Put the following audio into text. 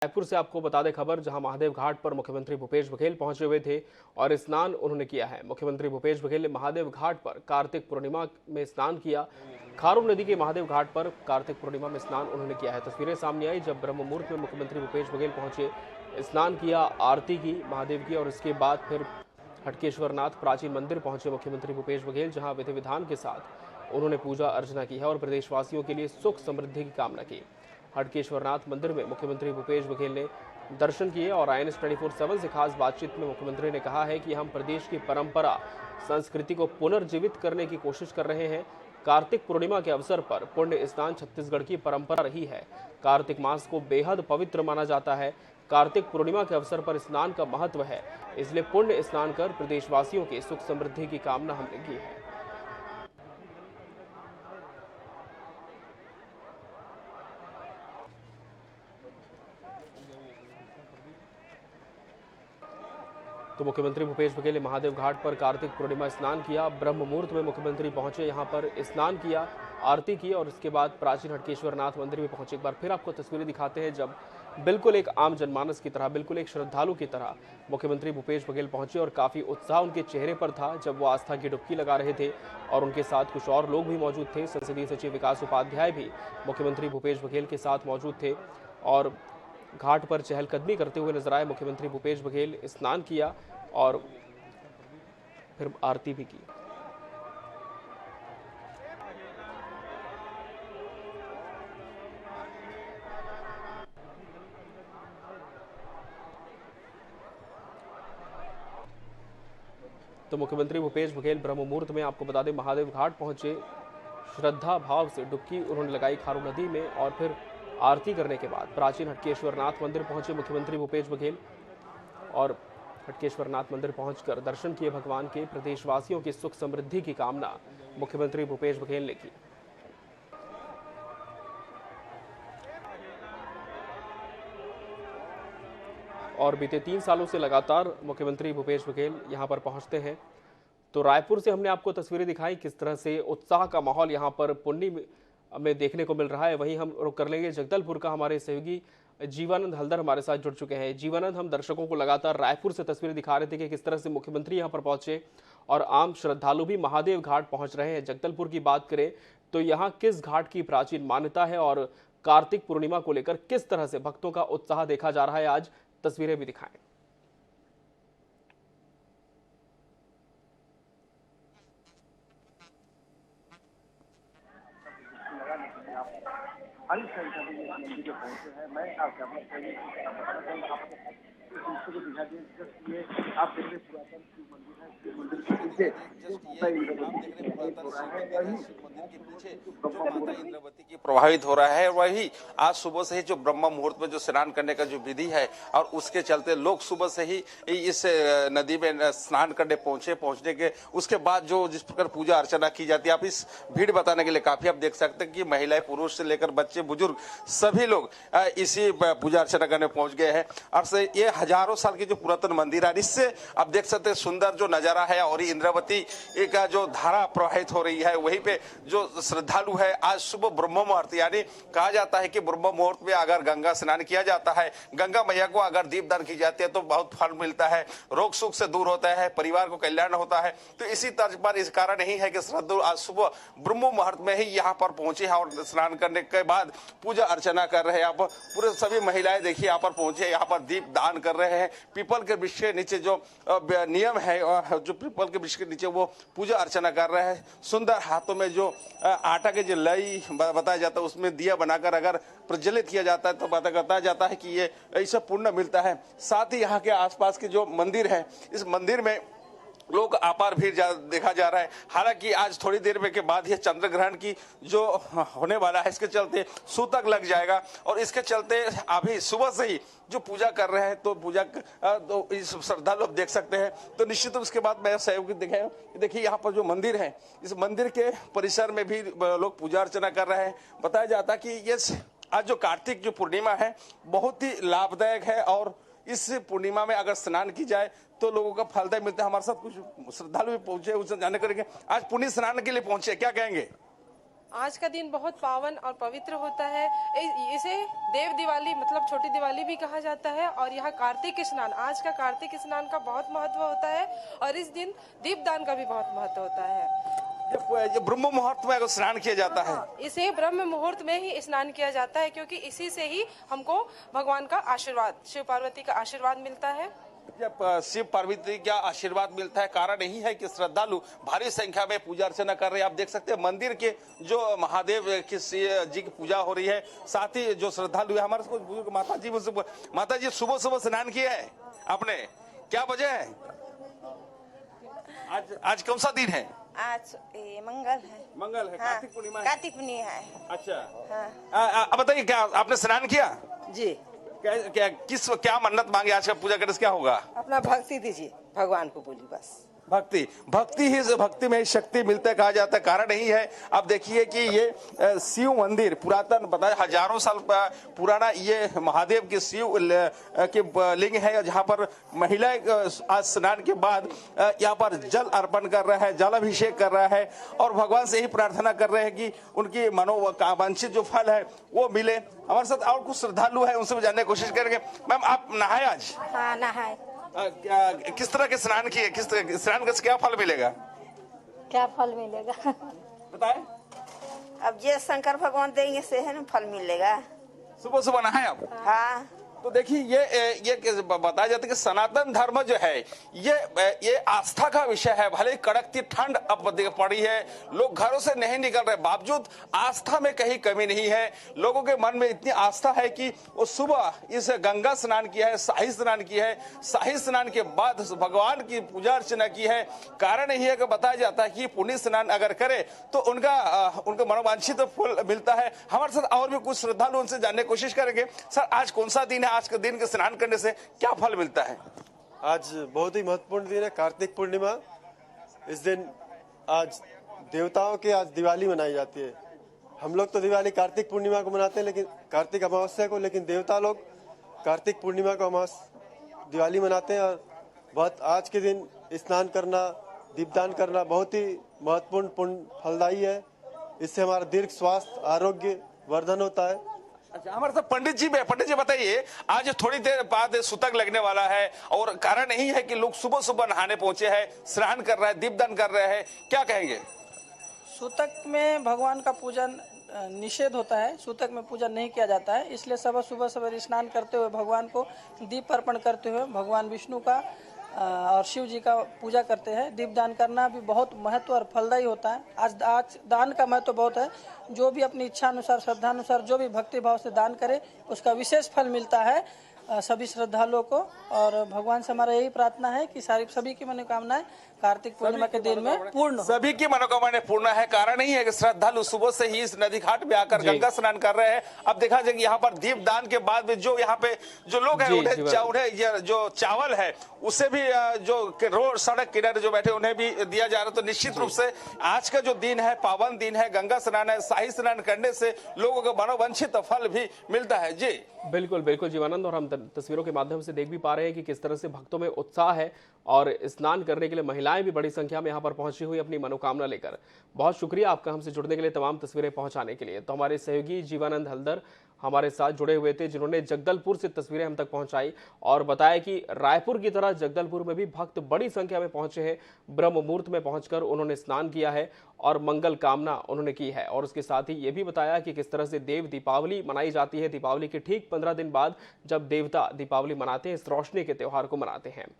रायपुर से आपको बता दें खबर, जहां महादेव घाट पर मुख्यमंत्री भूपेश बघेल पहुंचे हुए थे और स्नान उन्होंने किया है। मुख्यमंत्री भूपेश बघेल ने महादेव घाट पर कार्तिक पूर्णिमा में स्नान किया। खारून नदी के महादेव घाट पर कार्तिक पूर्णिमा में स्नान उन्होंने किया है। तस्वीरें सामने आई जब ब्रह्म मुहूर्त में मुख्यमंत्री भूपेश बघेल पहुंचे, स्नान किया, आरती की महादेव की और इसके बाद फिर हटकेश्वरनाथ प्राचीन मंदिर पहुंचे मुख्यमंत्री भूपेश बघेल, जहां विधि विधान के साथ उन्होंने पूजा अर्चना की है और प्रदेशवासियों के लिए सुख समृद्धि की कामना की। हटकेश्वरनाथ मंदिर में मुख्यमंत्री भूपेश बघेल ने दर्शन किए और INS 24/7 से खास बातचीत में मुख्यमंत्री ने कहा है कि हम प्रदेश की परंपरा संस्कृति को पुनर्जीवित करने की कोशिश कर रहे हैं। कार्तिक पूर्णिमा के अवसर पर पुण्य स्नान छत्तीसगढ़ की परंपरा रही है। कार्तिक मास को बेहद पवित्र माना जाता है। कार्तिक पूर्णिमा के अवसर पर स्नान का महत्व है, इसलिए पुण्य स्नान कर प्रदेशवासियों की सुख समृद्धि की कामना हमने की है। तो मुख्यमंत्री भूपेश बघेल ने महादेव घाट पर कार्तिक पूर्णिमा स्नान किया। ब्रह्म मुहूर्त में मुख्यमंत्री पहुंचे, यहां पर स्नान किया, आरती की और इसके बाद प्राचीन हटकेश्वरनाथ मंदिर में पहुंचे। एक बार फिर आपको तस्वीरें दिखाते हैं जब बिल्कुल एक आम जनमानस की तरह, बिल्कुल एक श्रद्धालु की तरह मुख्यमंत्री भूपेश बघेल पहुंचे और काफी उत्साह उनके चेहरे पर था जब वो आस्था की डुबकी लगा रहे थे और उनके साथ कुछ और लोग भी मौजूद थे। संसदीय सचिव विकास उपाध्याय भी मुख्यमंत्री भूपेश बघेल के साथ मौजूद थे और घाट पर चहलकदमी करते हुए नजर आए। मुख्यमंत्री भूपेश बघेल स्नान किया और फिर आरती भी की। तो मुख्यमंत्री भूपेश बघेल ब्रह्म मुहूर्त में आपको बता दें महादेव घाट पहुंचे, श्रद्धा भाव से डुबकी उन्होंने लगाई खारून नदी में और फिर आरती करने के बाद प्राचीन हटकेश्वरनाथ मंदिर पहुंचे मुख्यमंत्री भूपेश बघेल और हटकेश्वरनाथ मंदिर पहुंचकर दर्शन किए भगवान के। प्रदेशवासियों की सुख समृद्धि की कामना मुख्यमंत्री भूपेश बघेल ने की। और बीते 3 सालों से लगातार मुख्यमंत्री भूपेश बघेल यहां पर पहुंचते हैं। तो रायपुर से हमने आपको तस्वीरें दिखाई किस तरह से उत्साह का माहौल यहां पर पुण्य में देखने को मिल रहा है। वहीं हम रुक कर लेंगे जगदलपुर का, हमारे सहयोगी जीवानंद हल्दर हमारे साथ जुड़ चुके हैं। जीवानंद, हम दर्शकों को लगातार रायपुर से तस्वीरें दिखा रहे थे कि किस तरह से मुख्यमंत्री यहां पर पहुंचे और आम श्रद्धालु भी महादेव घाट पहुंच रहे हैं। जगदलपुर की बात करें तो यहाँ किस घाट की प्राचीन मान्यता है और कार्तिक पूर्णिमा को लेकर किस तरह से भक्तों का उत्साह देखा जा रहा है, आज तस्वीरें भी दिखाएं। हर संख्या में मंदिर के पहुंचे हैं। मैं आपको बताना चाहूँगा आपको को दिखा दें। ये आप देख रहे पुरातन शिव मंदिर है, शिव मंदिर के पीछे माता इंद्रवती की प्रभावित हो रहा है। वही आज सुबह से ही जो ब्रह्म मुहूर्त में जो स्नान करने का जो विधि है और उसके चलते लोग सुबह से ही इस नदी में स्नान करने पहुंचने के उसके बाद जो जिस प्रकार पूजा अर्चना की जाती है, आप इस भीड़ बताने के लिए काफी आप देख सकते हैं कि महिलाएं, पुरुष से लेकर बच्चे, बुजुर्ग सभी लोग इसी पूजा अर्चना करने पहुंच गए हैं। और ये हजारों साल की जो पुरातन मंदिर है, इससे आप देख सकते हैं सुंदर जो नजारा है और इंद्रावती का जो धारा प्रवाहित हो रही है। वहीं पे जो श्रद्धालु है, आज सुबह ब्रह्म मुहूर्त, यानी कहा जाता है कि ब्रह्म मुहूर्त में अगर गंगा स्नान किया जाता है, गंगा मैया को अगर दीपदान की जाती है तो बहुत फल मिलता है, रोग सुख से दूर होता है, परिवार को कल्याण होता है। तो इसी तर्ज पर इस कारण नहीं है कि श्रद्धालु आज सुबह ब्रह्म मुहूर्त में ही यहाँ पर पहुंचे हैं और स्नान करने के बाद पूजा अर्चना कर रहे हैं। यहाँ पर पूरे सभी महिलाएं देखिए यहाँ पर पहुंचे, यहाँ पर दीप दान कर रहे हैं। पीपल के वृक्ष के नीचे जो नियम है, जो पीपल के वृक्ष के नीचे वो पूजा अर्चना कर रहे हैं। सुंदर हाथों में जो आटा के जो लई बताया जाता है उसमें दिया बनाकर अगर प्रज्वलित किया जाता है तो बताया जाता है कि ये ऐसा पुण्य मिलता है। साथ ही यहाँ के आसपास के जो मंदिर है, इस मंदिर में लोग अपार भीड़ देखा जा रहा है। हालांकि आज थोड़ी देर में के बाद ये चंद्र ग्रहण की जो होने वाला है, इसके चलते सूतक लग जाएगा और इसके चलते अभी सुबह से ही जो पूजा कर रहे हैं तो पूजा तो इस श्रद्धालु आप देख सकते हैं। तो निश्चित रूप उसके बाद मैं सहयोग देखिए यहाँ पर जो मंदिर है, इस मंदिर के परिसर में भी लोग पूजा अर्चना कर रहे हैं। बताया जाता है कि ये आज जो कार्तिक जो पूर्णिमा है बहुत ही लाभदायक है और इस पूर्णिमा में अगर स्नान की जाए तो लोगों का फलदायक मिलता है। हमारे साथ कुछ श्रद्धालु भी पहुंचे, उससे जानने करेंगे। आज पुण्य स्नान के लिए पहुंचे, क्या कहेंगे? आज का दिन बहुत पावन और पवित्र होता है। इसे देव दिवाली मतलब छोटी दिवाली भी कहा जाता है। और यह कार्तिक स्नान, आज का कार्तिक स्नान का बहुत महत्व होता है और इस दिन दीपदान का भी बहुत महत्व होता है। ये ब्रह्म मुहूर्त में स्नान किया जाता है। इसे ब्रह्म मुहूर्त में ही स्नान किया जाता है क्योंकि इसी से ही हमको भगवान का आशीर्वाद, शिव पार्वती का आशीर्वाद मिलता है। जब शिव पार्वती का आशीर्वाद मिलता है, कारण यही है कि श्रद्धालु भारी संख्या में पूजा अर्चना कर रहे हैं। आप देख सकते हैं मंदिर के जो महादेव की जी की पूजा हो रही है, साथ ही जो श्रद्धालु है हमारे बुजुर्ग माता जी सुबह सुबह स्नान किया है आपने, क्या वजह है? आज कौन सा दिन है? आज मंगल है। हाँ, कार्तिक पूर्णिमा है। कार्तिक पूर्णिमा है। अच्छा हाँ। अब बताइए, क्या आपने स्नान किया जी। क्या मन्नत मांगे? आज का पूजा करने से क्या होगा? अपना भक्ति दीजिए, भगवान को बोली बस। भक्ति में ही शक्ति मिलता है कहा जाता है। कारण यही है, अब देखिए कि ये शिव मंदिर पुरातन, बताए हजारों साल पुराना ये महादेव के शिव के लिंग है, जहाँ पर महिलाएं आज स्नान के बाद यहाँ पर जल अर्पण कर रहा है, जल अभिषेक कर रहा है और भगवान से ही प्रार्थना कर रहे हैं कि उनकी मनोवांछित जो फल है वो मिले। हमारे साथ और कुछ श्रद्धालु है, उनसे भी जानने की कोशिश करेंगे। मैम, आप नहाए आज? हाँ, नहाए। किस तरह के स्नान किए? किस तरह के स्नान का क्या फल मिलेगा? क्या फल मिलेगा बताएं। अब जे शंकर भगवान देंगे से है ना फल मिलेगा। सुबह सुबह नहाए आप? हाँ। तो देखिए ये बताया जाता है कि सनातन धर्म जो है ये आस्था का विषय है। भले ही कड़कती ठंड अब पड़ी है, लोग घरों से नहीं निकल रहे, बावजूद आस्था में कहीं कमी नहीं है। लोगों के मन में इतनी आस्था है कि वो सुबह इस गंगा स्नान किया है, शाही स्नान किया है, शाही स्नान के बाद भगवान की पूजा अर्चना की है। कारण यही है कि बताया जाता है कि पुण्य स्नान अगर करे तो उनका मनोवांछित फल मिलता है। हमारे साथ और भी कुछ श्रद्धालु, उनसे जानने की कोशिश करेंगे। सर, आज कौन सा दिन है? आज के दिन के स्नान करने से क्या फल मिलता है? आज बहुत ही महत्वपूर्ण दिन है, कार्तिक पूर्णिमा। इस दिन आज देवताओं की आज दिवाली मनाई जाती है। हम लोग तो दिवाली कार्तिक पूर्णिमा को मनाते हैं, लेकिन कार्तिक अमावस्या को, लेकिन देवता लोग कार्तिक पूर्णिमा को दिवाली मनाते हैं। और बहुत आज के दिन स्नान करना, दीपदान करना बहुत ही महत्वपूर्ण, पुण्य फलदायी है। इससे हमारा दीर्घ स्वास्थ्य, आरोग्य वर्धन होता है। अच्छा, हमारे साथ पंडित जी बताइए, आज थोड़ी देर बाद सूतक लगने वाला है और कारण यही है कि लोग सुबह सुबह नहाने पहुंचे हैं, स्नान कर रहे हैं, दीपदान कर रहे हैं, क्या कहेंगे? सूतक में भगवान का पूजन निषेध होता है, सूतक में पूजन नहीं किया जाता है। इसलिए सुबह सवेरे स्नान करते हुए भगवान को दीप अर्पण करते हुए भगवान विष्णु का और शिव जी का पूजा करते हैं। दीपदान करना भी बहुत महत्व और फलदायी होता है। आज दान का महत्व बहुत है। जो भी अपनी इच्छा अनुसार, श्रद्धा अनुसार जो भी भक्ति भाव से दान करे उसका विशेष फल मिलता है सभी श्रद्धालुओं को। और भगवान से हमारा यही प्रार्थना है कि सभी की मनोकामनाएं कार्तिक पूर्णिमा के दिन में पूर्ण हो। सभी की मनोकामनाएं पूर्ण है। कारण नहीं है कि श्रद्धालु सुबह से ही इस नदी घाट पे आकर गंगा स्नान कर रहे हैं। अब देखा जाए कि यहाँ पर दीप दान के बाद में जो यहाँ पे जो लोग हैं उन्हें जो चावल है उसे भी जो रोड सड़क किनारे जो बैठे उन्हें भी दिया जा रहा है। तो निश्चित रूप से आज का जो दिन है, पावन दिन है, गंगा स्नान है, शाही स्नान करने से लोगों को मनोवांछित फल भी मिलता है। जी बिल्कुल जीवानंद, और हम तस्वीरों के माध्यम से देख भी पा रहे हैं कि किस तरह से भक्तों में उत्साह है और स्नान करने के लिए महिलाएं भी बड़ी संख्या में यहाँ पर पहुंची हुई अपनी मनोकामना लेकर। बहुत शुक्रिया आपका हमसे जुड़ने के लिए, तमाम तस्वीरें पहुंचाने के लिए। तो हमारे सहयोगी जीवानंद हल्दर हमारे साथ जुड़े हुए थे, जिन्होंने जगदलपुर से तस्वीरें हम तक पहुंचाई और बताया कि रायपुर की तरह जगदलपुर में भी भक्त बड़ी संख्या में पहुंचे हैं। ब्रह्म मुहूर्त में पहुंचकर उन्होंने स्नान किया है और मंगल कामना उन्होंने की है। और उसके साथ ही ये भी बताया कि किस तरह से देव दीपावली मनाई जाती है। दीपावली के ठीक 15 दिन बाद जब देवता दीपावली मनाते हैं, इस रोशनी के त्योहार को मनाते हैं।